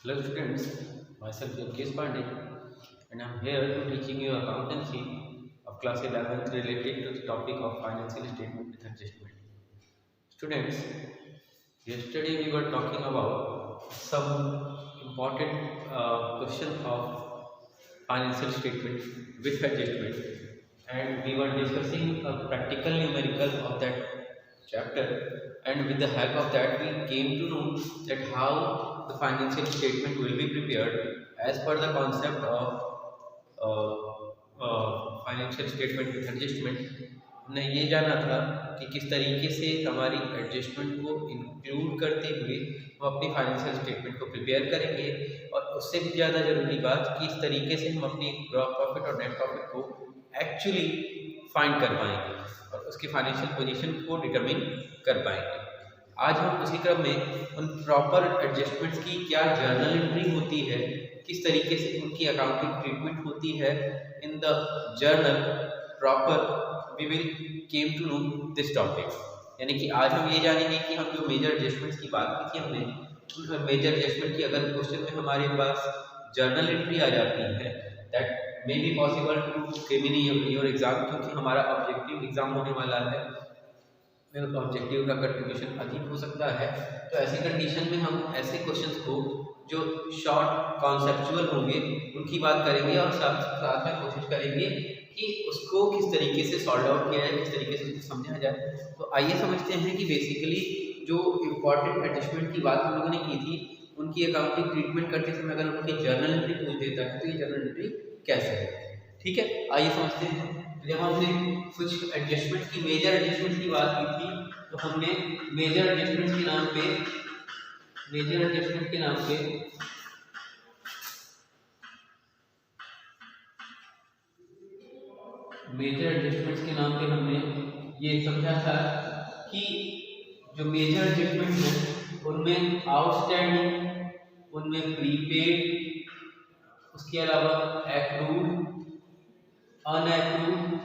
Hello students, myself Yogesh Pandey and I am here to teaching you accountancy of class 11th related to the topic of financial statement with adjustment. Students, yesterday we were talking about some important question of financial statement with adjustment, and we were discussing a practical numerical of that chapter, and with the help of that we came to know that how the financial statement will be prepared as per the concept of financial statement with adjustment. हमने ये जाना था कि किस तरीके से हमारी adjustment को इंक्लूड करते हुए हम अपनी फाइनेंशियल स्टेटमेंट को प्रिपेयर करेंगे, और उससे भी ज़्यादा ज़रूरी बात कि इस तरीके से हम अपनी ग्रॉस प्रॉफिट और नेट प्रॉफिट को एक्चुअली फाइंड कर पाएंगे और उसकी फाइनेंशियल पोजीशन को डिटरमिन कर पाएंगे। आज हम उसी क्रम में उन प्रॉपर एडजस्टमेंट्स की क्या जर्नल एंट्री होती है, किस तरीके से उनकी अकाउंटिंग ट्रीटमेंट होती है in the journal proper, we will came to know this topic. यानी कि आज हम ये जानेंगे कि हम जो मेजर एडजस्टमेंट्स की बात की थी हमने, उन मेजर एडजस्टमेंट की अगर क्वेश्चन में हमारे पास जर्नल एंट्री आ जाती है, that may be possible to came in your exam, क्योंकि हमारा ऑब्जेक्टिव एग्जाम होने वाला है, ऑब्जेक्टिव का कंट्रीब्यूशन अधिक हो सकता है। तो ऐसी कंडीशन में हम ऐसे क्वेश्चंस को जो शॉर्ट कॉन्सेप्चुअल होंगे उनकी बात करेंगे और साथ में कोशिश करेंगे कि उसको किस तरीके से सॉल्व आउट किया जाए, किस तरीके से उसको समझा जाए। तो आइए समझते हैं कि बेसिकली जो इम्पोर्टेंट एडजस्टमेंट की बात हम लोगों ने की थी, उनकी अकाउंटिंग ट्रीटमेंट करते समय अगर उनकी जर्नल एंट्री पूछ देता है तो ये जर्नल एंट्री कैसे है। ठीक है, आइए समझते हैं। जब हमने कुछ एडजस्टमेंट की मेजर एडजस्टमेंट की बात की थी, तो हमने मेजर एडजस्टमेंट के नाम पे मेजर एडजस्टमेंट के नाम पे हमने ये समझा था कि जो मेजर एडजस्टमेंट है उनमें आउटस्टैंडिंग, उनमें प्रीपेड, उसके अलावा एक्रूड, अनएक्रूड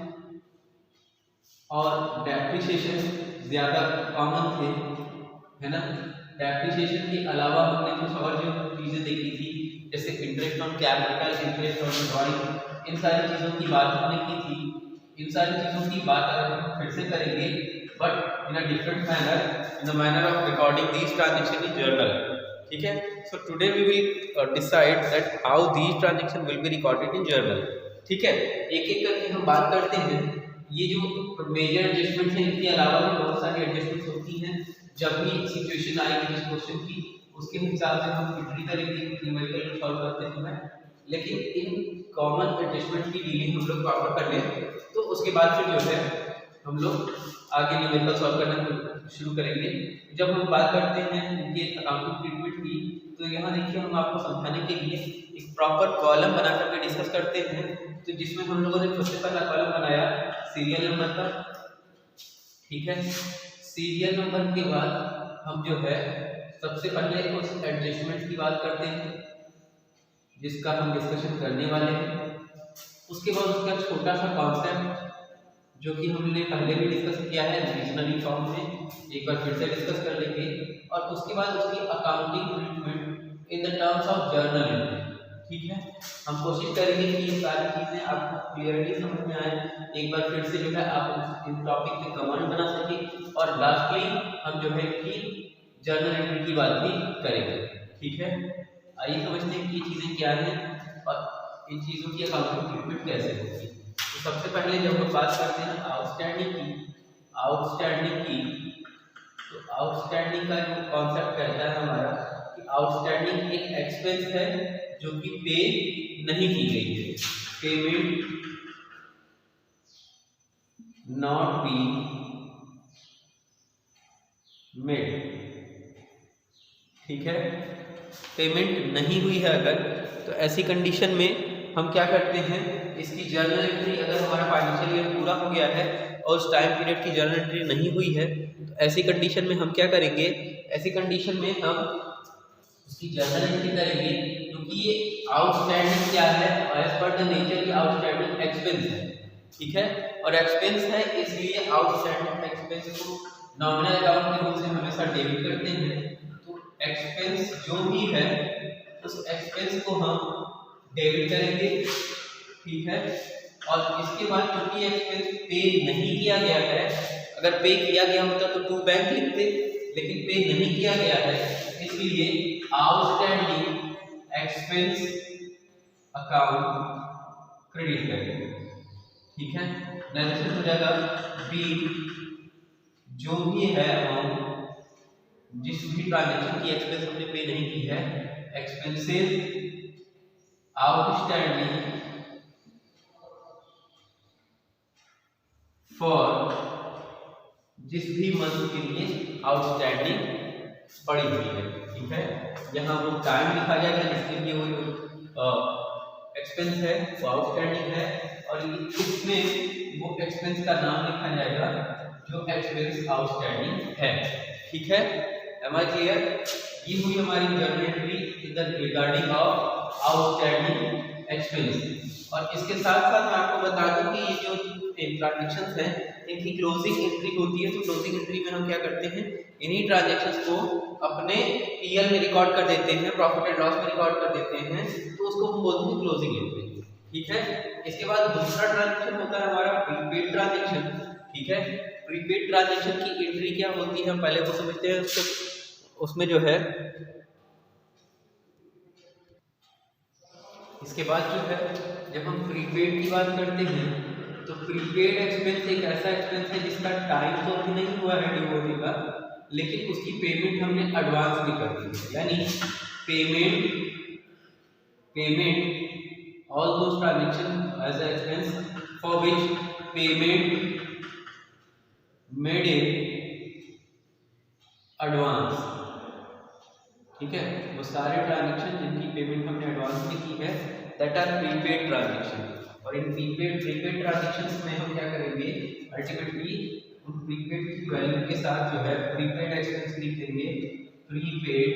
और डेप्रिसिएशन ज़्यादा कॉमन थे, है ना। डेप्रिसिएशन के अलावा हमने कुछ और जो चीज़ें देखी थी, जैसे interest on capital, interest on drawing, इन सारी चीज़ों की बात हमने की थी। इन सारी चीज़ों की बात अगर हम फिर से करेंगे, but in a different manner, in the manner of recording these transaction in journal. ठीक है, so today we will decide that how these transaction will be recorded in journal. ठीक है, एक एक करके हम बात करते हैं। ये जो मेजर एडजस्टमेंट है, इनके अलावा भी बहुत सारी एडजस्टमेंट्स होती हैं। जब भी सिचुएशन आएगी जिस क्वेश्चन की, उसके हिसाब से हम एंट्री करेंगे न्यूमेरिकल को सॉल्व करते समय। लेकिन इन कॉमन एडजस्टमेंट की डीलिंग हम लोग प्रॉपर कर लें, तो उसके बाद फिर जो है हम लोग आगे न्यूमेरिकल सॉल्व करना शुरू करेंगे। जब हम बात करते हैं इनके अकाउंटिंग ट्रीटमेंट की, तो यहाँ देखिए हम आपको समझाने के लिए एक प्रॉपर कॉलम बना करके डिस्कस करते हैं। तो जिसमें हम लोगों ने सबसे पहला कॉलम बनाया सीरियल नंबर का। ठीक है, सीरियल नंबर के बाद हम जो है सबसे पहले उस एडजस्टमेंट की बात करते हैं जिसका हम डिस्कशन करने वाले हैं। उसके बाद उसका छोटा सा कॉन्सेप्ट जो कि हमने पहले भी डिस्कस किया है रीजनली फॉर्म में, एक बार फिर से डिस्कस कर लेंगे। और उसके बाद उसकी accounting treatment in the terms of journal entry. ठीक है, हम कोशिश करेंगे कि ये सारी चीज़ें आपको क्लियरली समझ में आए। एक बार फिर से जो है आप इन टॉपिक पे कमेंट बना सकें, और लास्टली हम जो है कि जर्नल एंट्री की बात भी करेंगे। ठीक है, आइए समझते हैं कि चीज़ें क्या हैं और इन चीज़ों की अकाउंटिंग ट्रीटमेंट कैसे होगी। तो सबसे पहले जब हम बात करते हैं आउटस्टैंडिंग की, तो आउटस्टैंडिंग का जो कॉन्सेप्ट कहता है हमारा कि आउटस्टैंडिंग एक एक्सपेंस है जो कि पे नहीं की गई है, पेमेंट नॉट बी मेड। ठीक है, पेमेंट नहीं हुई है अगर, तो ऐसी कंडीशन में हम क्या करते हैं, इसकी जर्नल एंट्री, अगर हमारा फाइनेंशियल ईयर पूरा हो गया है और उस टाइम पीरियड की जर्नल एंट्री नहीं हुई है, तो ऐसी कंडीशन में हम क्या करेंगे, ऐसी कंडीशन में हम उसकी जर्नल एंट्री करेंगे, क्योंकि ये आउटस्टैंडिंग क्या है, एज पर द नेचर ये आउटस्टैंडिंग एक्सपेंस है। ठीक है, और एक्सपेंस है इसलिए आउटस्टैंडिंग एक्सपेंस को नॉमिनल अकाउंट के रूप से हमेशा डेबिट करते हैं। तो एक्सपेंस जो भी है उस एक्सपेंस को हम डेबिट करेंगे, ठीक है। और इसके बाद क्योंकि एक्सपेंस पे नहीं किया गया है, अगर पे किया गया होता तो टू बैंक लिखते, लेकिन पे नहीं किया गया है, इसलिए आउटस्टैंडिंग एक्सपेंस अकाउंट क्रेडिट करेंगे, ठीक है। नरेशन हो जाएगा बी, जो भी है अमाउंट, जिस भी ट्रांजैक्शन की एक्सपेंस हमने पे नहीं की है, एक्सपेंसेस आउटस्टैंडिंग फॉर जिस भी मंथ के लिए आउटस्टैंडिंग पड़ी हुई है, ठीक है। यहाँ वो टाइम लिखा जाएगा जिसके लिए वो एक्सपेंस है, वो आउटस्टैंडिंग है, और इसमें वो एक्सपेंस का नाम लिखा जाएगा जो एक्सपेंस आउटस्टैंडिंग है, ठीक है। Am I clear? ये हुई हमारी journal entry in the regarding of outstanding expense. और इसके साथ साथ मैं आपको बता दूं कि ये जो ट्रांजैक्शंस हैं इनकी क्लोजिंग एंट्री होती है, तो क्लोजिंग एंट्री में हम क्या करते हैं, इन्हीं ट्रांजैक्शंस को अपने पीएल में रिकॉर्ड कर देते हैं, प्रॉफिट एंड लॉस में रिकॉर्ड कर देते हैं, तो उसको हम बोलते हैं क्लोजिंग एंट्री, ठीक है। इसके बाद दूसरा ट्रांजैक्शन होता है हमारा प्रीपेड ट्रांजैक्शन, ठीक है। प्रीपेड ट्रांजैक्शन की एंट्री क्या होती है हम पहले वो समझते हैं। उसमें जो है इसके बाद जो है जब हम प्रीपेड की बात करते हैं तो प्रीपेड एक्सपेंस एक ऐसा एक्सपेंस है जिसका टाइम तो अभी नहीं हुआ है ड्यू होने का, लेकिन उसकी पेमेंट हमने एडवांस में कर दी है, यानी payment all those transaction as a expense for which payment made in advance, ठीक है। वो सारे ट्रांजैक्शन जिनकी पेमेंट हमने एडवांस में की है दैट आर प्रीपेड ट्रांजैक्शन। और इन प्रीपेड ट्रांजैक्शंस में हम क्या करेंगे, अल्टीमेटली उन प्रीपेड की वैल्यू के साथ जो है प्रीपेड एक्सपेंस लिख देंगे, prepaid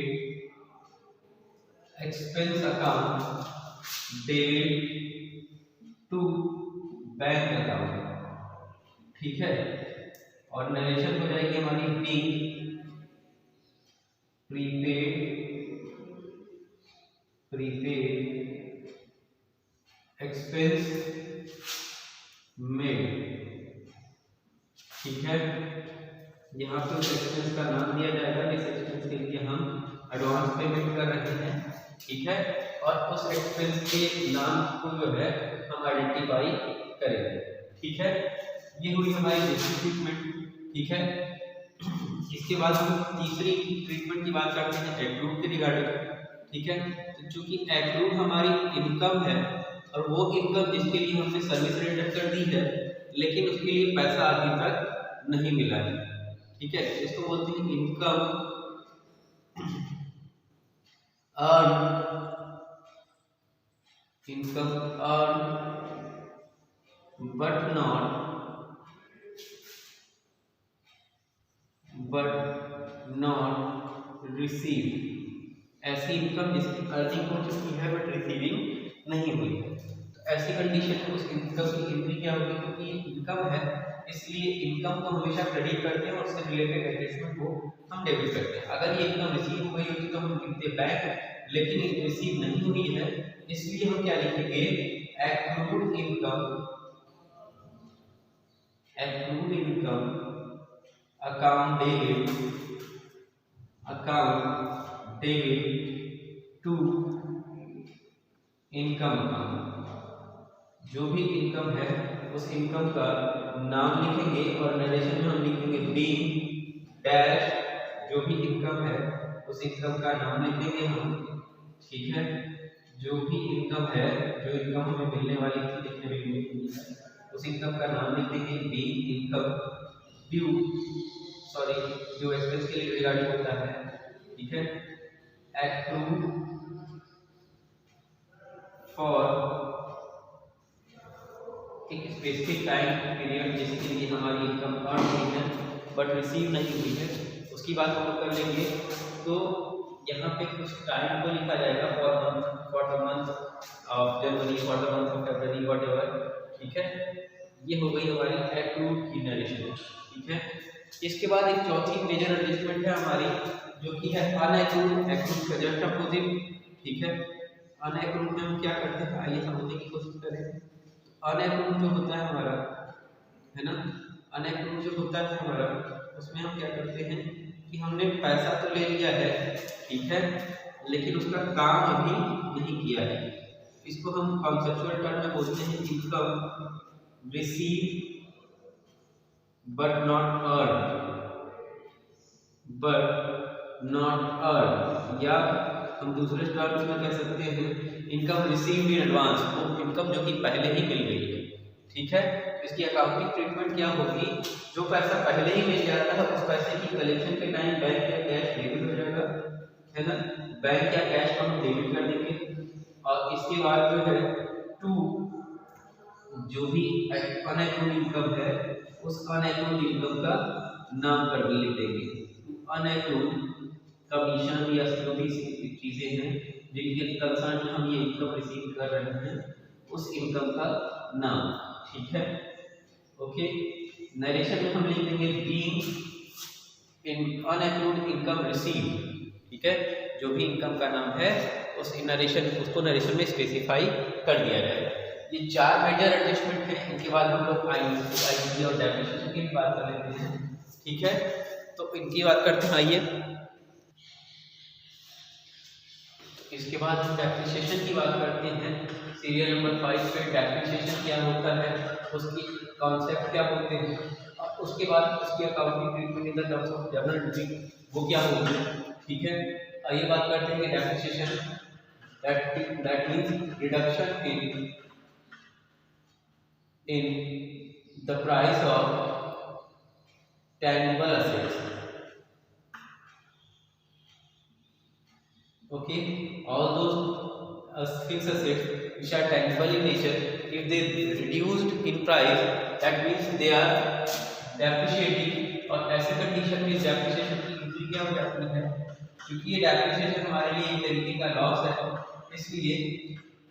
expense account debit to bank account, ठीक है। और नरेशन हो जाएगी हमारी बी, प्रीपेड एक्सपेंस मेड, ठीक है। यहाँ पे उस एक्सपेंस का नाम दिया जाएगा जिस एक्सपेंस के लिए हम एडवांस पेमेंट कर रहे हैं, ठीक है। और उस एक्सपेंस के नाम को जो है हम आइडेंटिफाई करेंगे, ठीक है। ये हुई हमारी दूसरी ट्रीटमेंट, ठीक है। इसके बाद हम तीसरी ट्रीटमेंट की बात करते हैं एक्रूड के रिगार्डिंग, ठीक है। तो चूंकि एक्रूड हमारी इनकम है और वो इनकम जिसके लिए हमने सर्विस रेंडर कर दी है लेकिन उसके लिए पैसा अभी तक नहीं मिला है, ठीक है। इसको बोलते हैं income earn but not receive, ऐसी इनकम जिसकी अर्निंग हो चुकी है बट रिसीविंग नहीं हुई है। तो ऐसी कंडीशन में उस इनकम की एंट्री क्या होगी, क्योंकि ये इनकम है इसलिए इनकम को हमेशा क्रेडिट करते हैं और उससे रिलेटेड एडजस्टमेंट को हम डेबिट करते हैं। अगर ये इनकम रिसीव हो गई होती तो हम लिखते बैंक, लेकिन ये रिसीव नहीं हुई है इसलिए हम क्या लिखेंगे, accrued income account debit to income account. जो भी इनकम है उस इनकम का नाम लिखेंगे और नरेशन में हम लिखेंगे बी डैश, जो भी इनकम है उस इनकम का नाम लिखेंगे हम, ठीक है। जो भी इनकम है, जो इनकम हमें मिलने वाली थी जितने भी उस इनकम का नाम लिखेंगे बी इनकम ड्यू, सॉरी जो एक्सपेंस के लिए रिगार्डिंग होता है, ठीक है। एक्रूड फॉर एक स्पेसिफिक टाइम पीरियड जिसके लिए हमारी इनकम अर्न हुई है बट रिसीव नहीं हुई है, उसकी बात हम कर लेंगे। तो यहाँ पे कुछ टाइम को लिखा जाएगा for the month of January, for the month of February, whatever, ठीक है। ये हो गई हमारी एक्रूड की नरेशन, ठीक है। इसके बाद एक चौथी मेजर एडजस्टमेंट है हमारी जो कि है अनएक्रूड। एक्रूड का जस्ट अपोजिट, ठीक है। अनएक्रूड में हम क्या करते हैं, आइए समझने की कोशिश करें। अनएक्रूड जो होता है हमारा, है ना, अनएक्रूड जो होता है हमारा, उसमें हम क्या करते हैं कि हमने पैसा तो ले लिया है, ठीक है, लेकिन उसका काम अभी नहीं किया है। इसको हम कॉन्सेप्चुअल टर्म में बोलते हैं income receive but not earn, या हम दूसरे टर्म्स में कह सकते हैं इनकम रिसीव्ड इन एडवांस, वो इनकम जो कि पहले ही मिल गई है, ठीक है। इसकी अकाउंटिंग ट्रीटमेंट क्या होगी, जो पैसा पहले ही मिल जाता है उस पैसे की कलेक्शन के टाइम बैंक या कैश डेबिट हो जाएगा, है ना, बैंक या कैश को हम डेबिट कर देंगे। और इसके बाद जो है टू जो भी अनएक्रूड इनकम है उस अनएक्रूड इनकम का नाम कर लिख देंगे, अनएक्रूड कमीशन या जो भी चीजें हैं जिनके कंसर्न में हम ये इनकम रिसीव कर रहे हैं उस इनकम का नाम, ठीक है। ओके, नरेशन में हम लिख देंगे बीइंग इन अनएक्रूड इनकम रिसीव, ठीक है, जो भी इनकम का नाम है उस नरेशन उसको नरेशन में स्पेसिफाई कर दिया जाएगा। ये चार मेजर एडजस्टमेंट है, इनके बाद हम लोग आईटी और डेप्रिसिएशन की बात कर लेते हैं, ठीक है। तो इनकी बात करते हैं, आइए। इसके बाद हम डेप्रिसिएशन की बात करते हैं। सीरियल नंबर 5 पे डेप्रिसिएशन क्या होता है, उसकी कॉन्सेप्ट क्या होते हैं, और उसके बाद उसकी accounting treatment in the terms of journal entry वो क्या होगी, ठीक है। आइए बात करते हैं कि depreciation that means reduction in the price of tangible assets, okay, all those fixed assets which are tangible in nature, if they reduced in price, that means they are depreciating, और ऐसे कंडीशन में depreciation की entry क्या हो जाती है, क्योंकि ये डेप्रिसिएशन हमारे लिए एक तरीके का लॉस है, इसलिए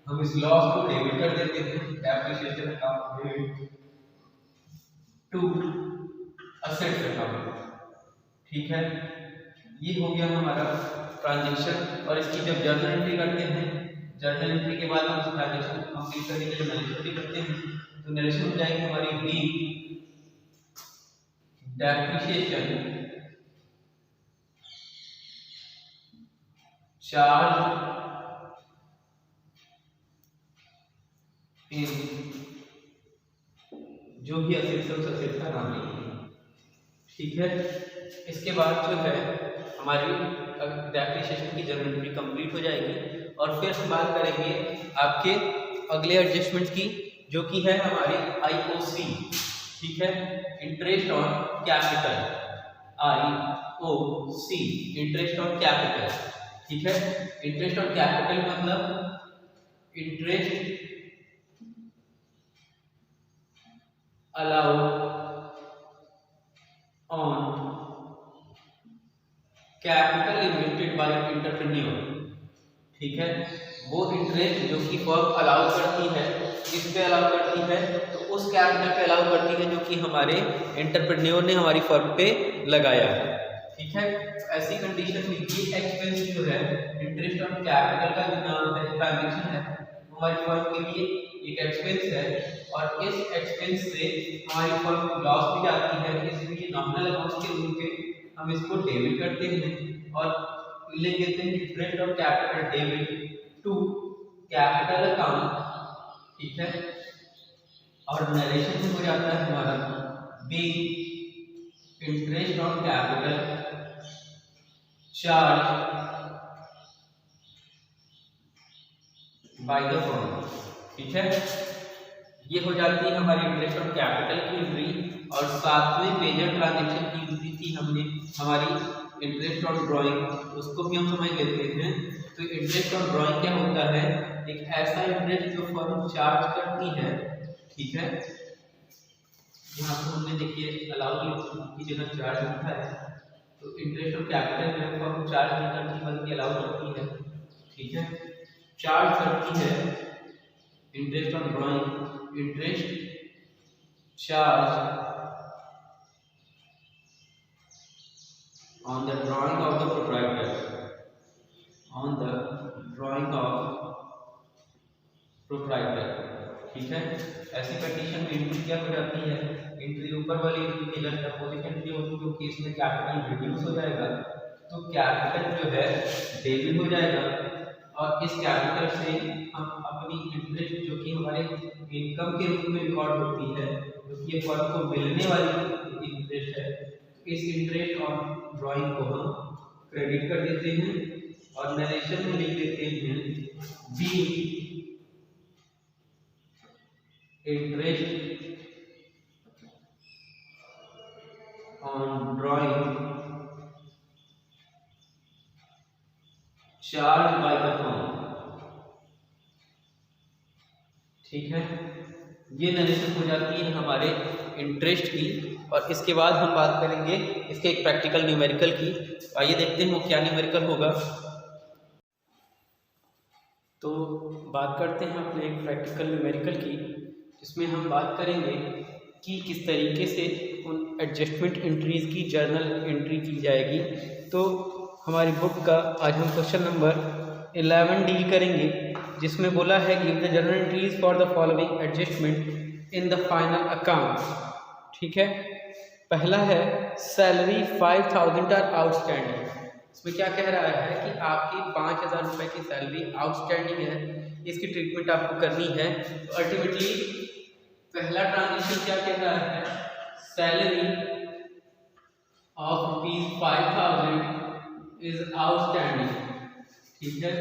हम इस लॉस को डेबिट कर देते हैं, depreciation account debit to assets account, ठीक है। ये हो गया हमारा ट्रांजैक्शन। और इसकी जब जर्नल एंट्री करते हैं, जर्नल एंट्री के बाद हम ट्रांजैक्शन कंप्लीट करने के लिए नरेशन भी करते हैं, तो नरेशन हो जाएगी हमारी बी डेप्रिसिएशन चार्ज जो भी असेट्स उस असेट का नाम लिखेंगे, ठीक है। इसके बाद जो है हमारी डेप्रिसिएशन की जर्नल एंट्री कंप्लीट हो जाएगी, और फिर हम बात करेंगे आपके अगले एडजस्टमेंट की, जो कि है हमारी आईओसी, ठीक है, interest on capital, IOC interest on capital, ठीक है। इंटरेस्ट ऑन कैपिटल मतलब interest allowed on capital invested by entrepreneur, ठीक है। वो इंटरेस्ट जो कि फर्म अलाउ करती है, किस पे अलाउ करती है, तो उस कैपिटल पे अलाउ करती है जो कि हमारे एंटरप्रेन्योर ने हमारी फर्म पे लगाया है, ठीक है। ऐसी कंडीशन में ये एक्सपेंस जो है इंटरेस्ट ऑन कैपिटल का जो नाम है ट्रांजैक्शन है हमारी फर्म के लिए एक एक्सपेंस है, और इस एक्सपेंस से हमारी फर्म को लॉस भी आती है, इसलिए नॉमिनल अमाउंट के रूप में हम इसको डेबिट करते हैं और ले लेते हैं interest on capital debit to capital account, ठीक है। और नरेशन में हो जाता है हमारा be interest on capital charge by the firm, ठीक है। ये हो जाती है हमारी इंटरेस्ट ऑन कैपिटल की एंट्री। और सातवें मेजर ट्रांजैक्शन की एंट्री थी हमने हमारी इंटरेस्ट ऑन ड्राइंग, उसको भी हम समझ लेते हैं। तो इंटरेस्ट ऑन ड्राइंग क्या होता है, एक ऐसा इंटरेस्ट जो फर्म चार्ज करती है, ठीक है। यहाँ पर हमने देखिए अलाउ की जगह चार्ज लिखा है, तो इंटरेस्ट ऑन कैपिटल में फर्म चार्ज नहीं करती बल्कि अलाउ करती है, ठीक है। चार्ज करती है interest on drawing, interest charge on the drying of the proprietor, on the drawing है। ऐसी कंडीशन में एंट्री क्या हो जाती है, एंट्री ऊपर वाली एंट्री के जस्ट अपोजिट एंट्री होगी, क्योंकि इसमें कैपिटल रिड्यूस हो जाएगा, तो कैपिटल जो है डेबिट हो जाएगा, और इस कैपिटल से हम अपनी इंटरेस्ट जो कि हमारे इनकम के रूप में रिकॉर्ड होती है, क्योंकि ये फर्म को मिलने वाली इंटरेस्ट है, इस इंटरेस्ट और ड्राइंग को हम क्रेडिट कर देते हैं और नरेशन में लिख देते हैं be interest on drawing charge by the firm. ठीक है, ये नरेशन हो जाती है हमारे इंटरेस्ट की। और इसके बाद हम बात करेंगे इसके एक प्रैक्टिकल न्यूमेरिकल की। आइए देखते हैं वो क्या न्यूमेरिकल होगा। तो बात करते हैं अपने एक प्रैक्टिकल न्यूमेरिकल की, जिसमें हम बात करेंगे कि किस तरीके से उन एडजस्टमेंट एंट्रीज की जर्नल एंट्री की जाएगी। तो हमारी बुक का आज हम क्वेश्चन नंबर 11 डील करेंगे, जिसमें बोला है give the journal entries for the following adjustment in the final account. ठीक है, पहला है सैलरी 5000 आर आउटस्टैंडिंग। इसमें क्या कह रहा है कि आपकी 5000 रुपये की सैलरी आउटस्टैंडिंग है, इसकी ट्रीटमेंट आपको करनी है। तो अल्टीमेटली पहला ट्रांजेक्शन क्या कह रहा है, सैलरी ऑफ ₹5000 इज आउटस्टैंडिंग। ठीक है,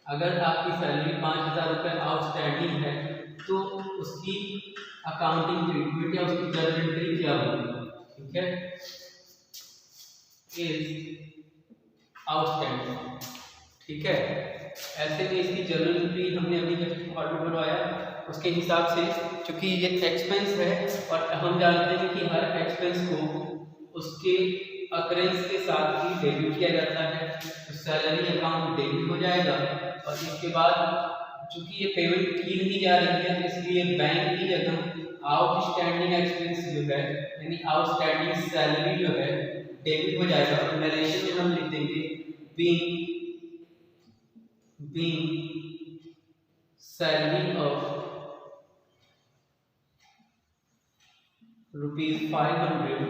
अगर आपकी सैलरी 5000 रुपये आउटस्टैंडिंग है तो उसकी अकाउंटिंग ट्रीटमेंट या उसकी जर्नल एंट्री क्या होगी। ठीक है, इज आउटस्टैंडिंग। ठीक है, ऐसे में इसकी जर्नल एंट्री हमने अभी जब फॉर्मेट बनवाया उसके हिसाब से, चूंकि ये एक्सपेंस है और हम जानते हैं कि हर एक्सपेंस को उसके अकरेंस के साथ ही डेबिट किया जाता है, तो सैलरी अकाउंट डेबिट हो जाएगा। और इसके बाद चूंकि ये पेमेंट की नहीं जा रही है, इसलिए बैंक की जगह आउटस्टैंडिंग एक्सपेंस जो है यानी आउटस्टैंडिंग सैलरी जो है डेबिट हो जाएगा। और नरेशन में हम लिख देंगे being salary of ₹500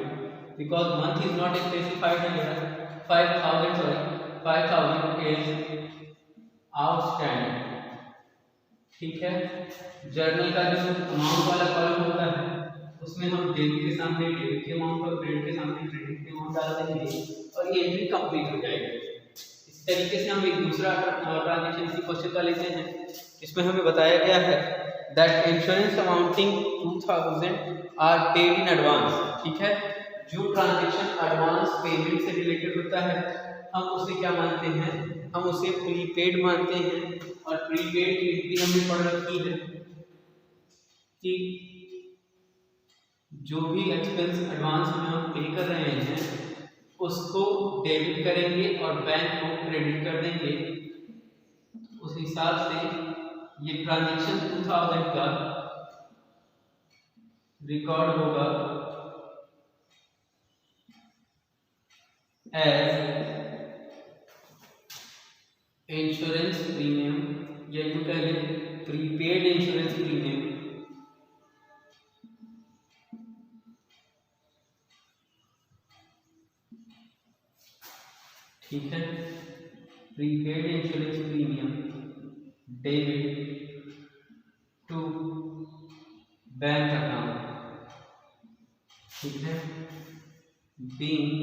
because month is not specified here, 5000 is outstanding। ठीक है, जर्नल का जो अमाउंट वाला कॉलम होता है उसमें हम डेबिट के सामने डेबिट के अमाउंट और क्रेडिट के सामने क्रेडिट के अमाउंट डाल देंगे और ये एंट्री कंप्लीट हो जाएगी। इस तरीके से हम एक दूसरा ट्रांजेक्शन इसी क्वेश्चन का लेते हैं, जिसमें हमें बताया गया है that insurance amounting 2000 are paid in advance. ठीक है, जो ट्रांजेक्शन एडवांस पेमेंट से रिलेटेड होता है हम उसे क्या मानते हैं, हम उसे प्रीपेड मानते हैं। और प्रीपेड की एंट्री हमने पढ़ रखी है कि जो भी एक्सपेंस एडवांस में हम पे कर रहे हैं उसको डेबिट करेंगे और बैंक को क्रेडिट कर देंगे। उस हिसाब से ये ट्रांजेक्शन 2000 का रिकॉर्ड होगा एज इंश्योरेंस प्रीमियम या यूं कह लें प्रीपेड इंश्योरेंस प्रीमियम। ठीक है, prepaid insurance premium debit to bank account. ठीक है, being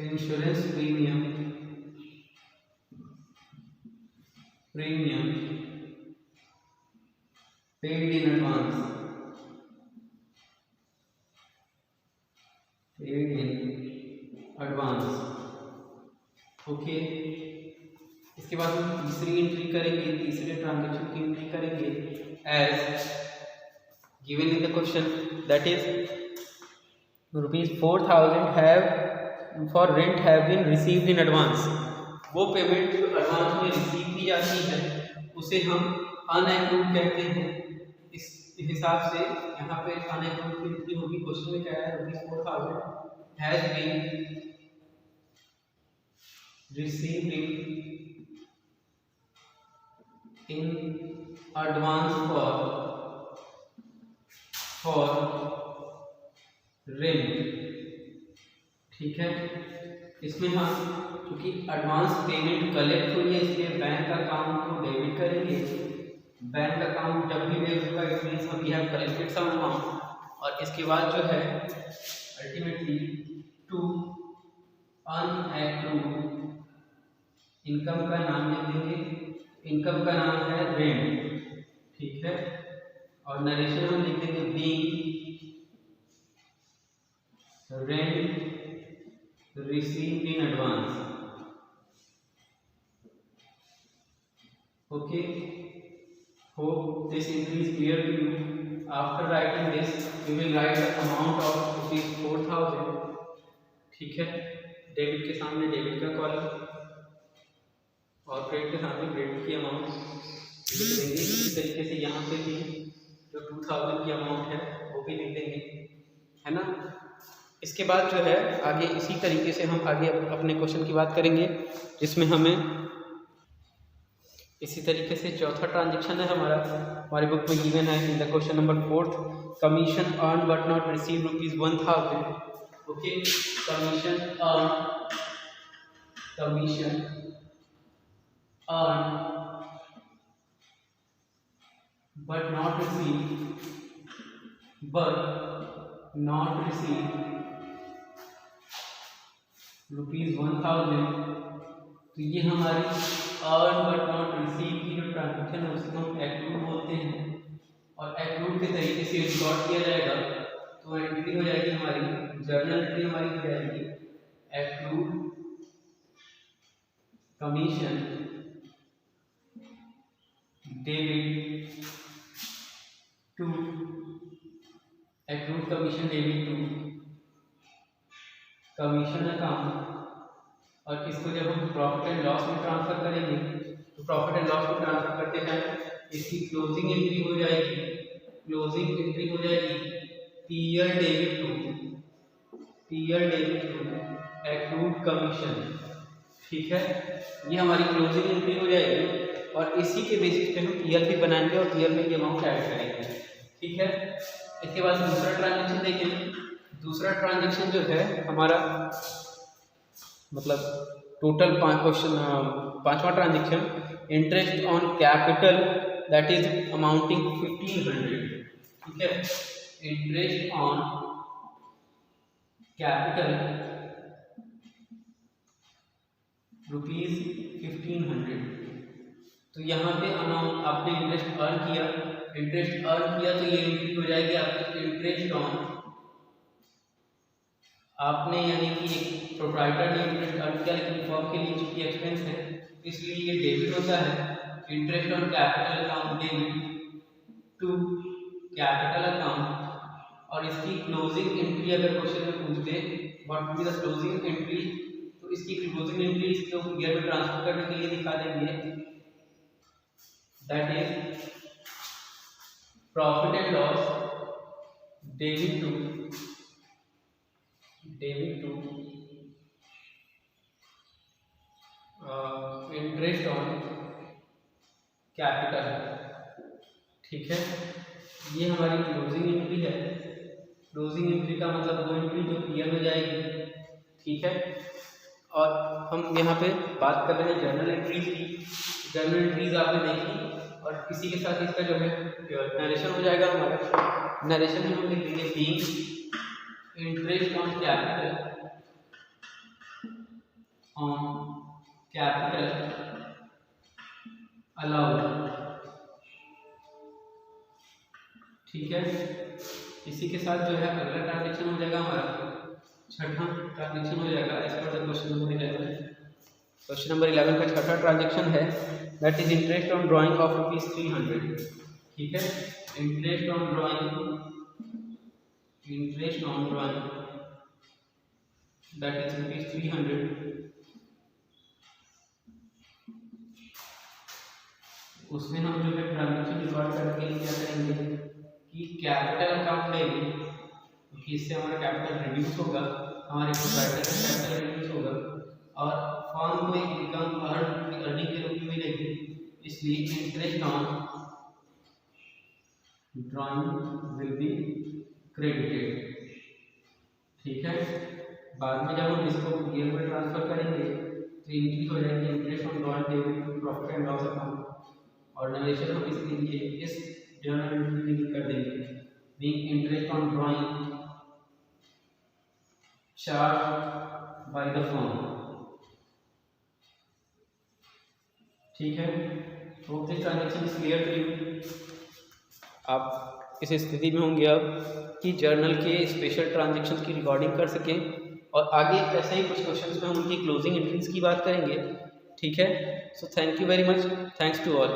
insurance premium paid in advance, okay. इसके बाद हम तीसरी एंट्री करेंगे, तीसरे ट्रांजेक्शन की एंट्री करेंगे as given in the question, that is ₹4000 have for rent have been received in advance. वो पेमेंट जो एडवांस में रिसीव की जाती है उसे हम अनअक्रूड कहते हैं। इस हिसाब से यहाँ पे अनअक्रूड की एंट्री होगी। क्वेश्चन में क्या है, ₹4000 has been received in in advance for rent. ठीक है, इसमें हम क्योंकि एडवांस पेमेंट कलेक्ट हुई है इसलिए बैंक अकाउंट को डेबिट करेंगे। बैंक अकाउंट जब भी डेबिट होगा इट मींस हम we have collected some amount. और इसके बाद जो है अल्टीमेटली टू अनएक्रूड इनकम का नाम लिख देंगे। इनकम का नाम है रेंट। ठीक है, और नरेशन हम लिख देंगे being rent received in advance. Okay, hope this entry is clear to you. After writing this we will write the amount of rupees 4000. ठीक है, डेबिट के सामने डेबिट का कॉलम और क्रेडिट के सामने क्रेडिट की अमाउंट लिख देंगे। इसी तरीके से यहाँ पे भी जो 2000 की अमाउंट है वो भी लिख देंगे, है ना। इसके बाद जो है आगे इसी तरीके से हम आगे अपने क्वेश्चन की बात करेंगे, जिसमें हमें इसी तरीके से चौथा ट्रांजेक्शन है हमारी बुक में गिवन है in the question number 4, commission earn but not receive ₹1000। Okay, commission earn but not receive ₹1000। तो ये हमारी अर्न बट नॉट रिसीव की जो ट्रांजेक्शन है उसको हम एक्रूड बोलते हैं। और एक्रूड के तरीके से रिकॉर्ड किया जाएगा तो एंट्री हो जाएगी हमारी, जर्नल एंट्री हमारी हो जाएगी accrued commission debit to accrued commission debit to commission account. और इसको जब हम प्रॉफिट एंड लॉस में ट्रांसफर करेंगे तो प्रॉफिट एंड लॉस में ट्रांसफर करते टाइम इसकी क्लोजिंग एंट्री हो जाएगी, PL debit to accrued commission. ठीक है, ये हमारी क्लोजिंग एंट्री हो जाएगी और इसी के बेसिस पे हम पीएल भी बनाएंगे और पीएल में ये अमाउंट ऐड करेंगे। ठीक है, इसके बाद दूसरा ट्रांजेक्शन देखें। दूसरा ट्रांजेक्शन जो है हमारा मतलब टोटल पांचवा transaction, interest on capital that is amounting 1500। ठीक है, इंटरेस्ट ऑन कैपिटल ₹1500। तो यहाँ पे अमाउंट आपने इंटरेस्ट अर्न किया तो ये एंट्री हो जाएगी आपकी इंटरेस्ट ऑन, आपने यानी कि एक प्रोप्राइटर ने इंटरेस्ट अर्न किया लेकिन फर्म के लिए चूंकि एक्सपेंस है इसलिए ये डेबिट होता है। Interest on capital account debit to capital account. और इसकी क्लोजिंग एंट्री अगर क्वेश्चन में पूछ दे what will be the closing entry, तो इसकी क्लोजिंग एंट्री इसको ईयर में ट्रांसफर करने के लिए दिखा देंगे, that is profit and loss debit to interest on capital. ठीक है, ये हमारी क्लोजिंग एंट्री है। क्लोजिंग एंट्री का मतलब वो एंट्री जो पीएल में जाएगी। ठीक है, और हम यहाँ पे बात कर रहे हैं जर्नल एंट्रीज की। जर्नल एंट्रीज आपने देखी और इसी के साथ इसका जो है नरेशन हो जाएगा हमारा। नरेशन में हम लिख देंगे being interest on capital allowed. ठीक है, इसी के साथ जो है अगला ट्रांजेक्शन हो जाएगा हमारा छठा ट्रांजेक्शन हो जाएगा as per the question number 11। Question number 11 का छठा ट्रांजेक्शन है that is interest on drawing of ₹300। ठीक है, interest on drawing that is ₹300। उसमें हम जो है ट्रांजेक्शन रिकॉर्ड करने के लिए क्या करेंगे कि कैपिटल अकाउंट लेंगे क्योंकि इससे हमारा कैपिटल रिड्यूस होगा, हमारे प्रोप्राइटर का कैपिटल रिड्यूस होगा और फर्म को एक इनकम अर्निंग के रूप में लेंगे। इस इसलिए interest on drawing will be credited. ठीक है, बाद में जब हम इसको ईयर में ट्रांसफर करेंगे तो इंक्रीज हो जाएगी interest on drawing debit to profit and loss account, और नरेशन हम इसके लिए इस जर्नल एंट्री के लिए कर देंगे being interest on drawing charge by the firm. ठीक है, hope this transaction is clear to you. आप इस स्थिति में होंगे अब कि जर्नल के स्पेशल ट्रांजैक्शन की रिकॉर्डिंग कर सकें, और आगे ऐसे ही कुछ क्वेश्चंस में हम उनकी क्लोजिंग एंट्रीज की बात करेंगे। ठीक है, so thank you very much, thanks to all.